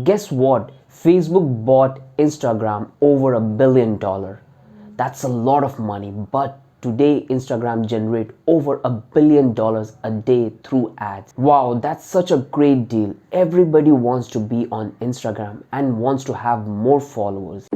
Guess what? Facebook bought Instagram over $1 billion. That's a lot of money, but today Instagram generate over $1 billion a day through ads. Wow, that's such a great deal. Everybody wants to be on Instagram and wants to have more followers.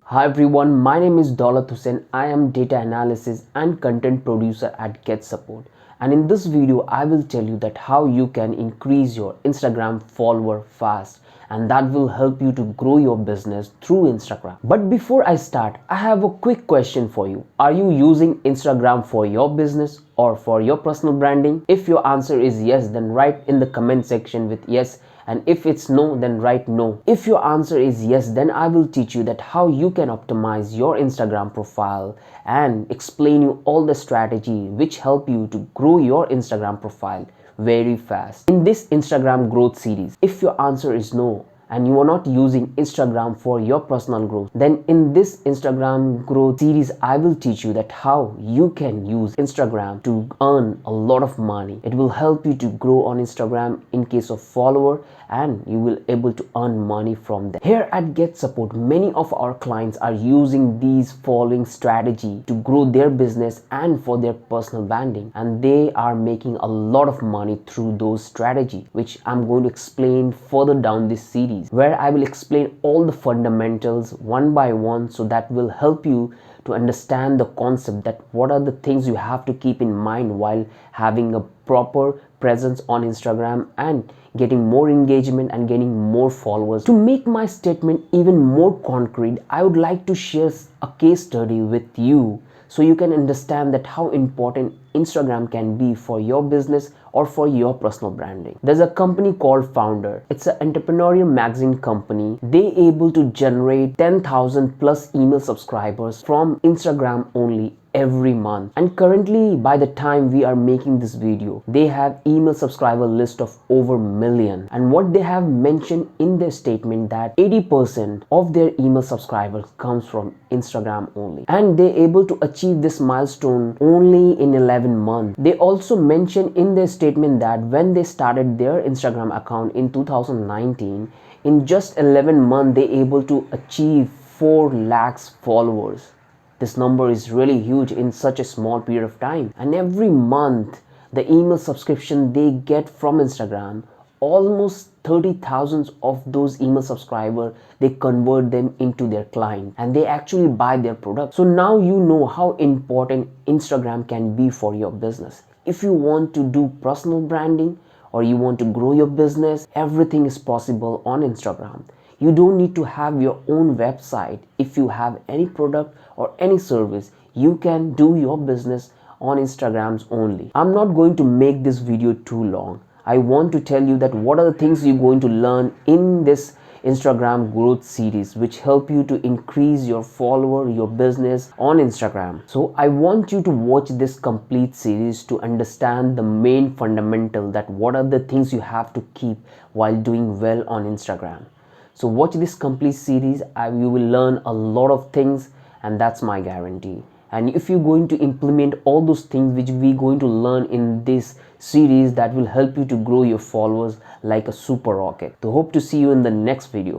Hi everyone, my name is Daulat Hussain. I am data analysis and content producer at GetSupport. And in this video, I will tell you that how you can increase your Instagram follower fast, and that will help you to grow your business through Instagram. But before I start, I have a quick question for you. Are you using Instagram for your business or for your personal branding? If your answer is yes, then write in the comment section with yes. And if it's no, then write no. If your answer is yes, then I will teach you that how you can optimize your Instagram profile and explain you all the strategy which help you to grow your Instagram profile very fast. In this Instagram growth series, if your answer is no, and you are not using Instagram for your personal growth, then in this Instagram growth series, I will teach you that how you can use Instagram to earn a lot of money. It will help you to grow on Instagram in case of follower, and you will able to earn money from them. Here at GetSupport, many of our clients are using these following strategy to grow their business and for their personal branding, and they are making a lot of money through those strategy, which I'm going to explain further down this series, where I will explain all the fundamentals one by one, so that will help you to understand the concept that what are the things you have to keep in mind while having a proper presence on Instagram and getting more engagement and getting more followers. To make my statement even more concrete, I would like to share a case study with you so you can understand that how important Instagram can be for your business or for your personal branding. There's a company called Founder. It's an entrepreneurial magazine company. They able to generate 10,000 plus email subscribers from Instagram only every month, and currently by the time we are making this video, they have email subscriber list of over million. And what they have mentioned in their statement that 80% of their email subscribers comes from Instagram only, and they able to achieve this milestone only in 11 months. They also mentioned in their statement that when they started their Instagram account in 2019, in just 11 months they able to achieve 4 lakhs followers. This number is really huge in such a small period of time. And every month, the email subscription they get from Instagram, almost 30,000 of those email subscribers, they convert them into their client and they actually buy their product. So now you know how important Instagram can be for your business. If you want to do personal branding or you want to grow your business, everything is possible on Instagram. You don't need to have your own website. If you have any product or any service, you can do your business on Instagrams only. I'm not going to make this video too long. I want to tell you that what are the things you're going to learn in this Instagram growth series, which help you to increase your follower, your business on Instagram. So I want you to watch this complete series to understand the main fundamental, that what are the things you have to keep while doing well on Instagram. So watch this complete series. You will learn a lot of things, and that's my guarantee. And if you're going to implement all those things which we're going to learn in this series, that will help you to grow your followers like a super rocket. So hope to see you in the next video.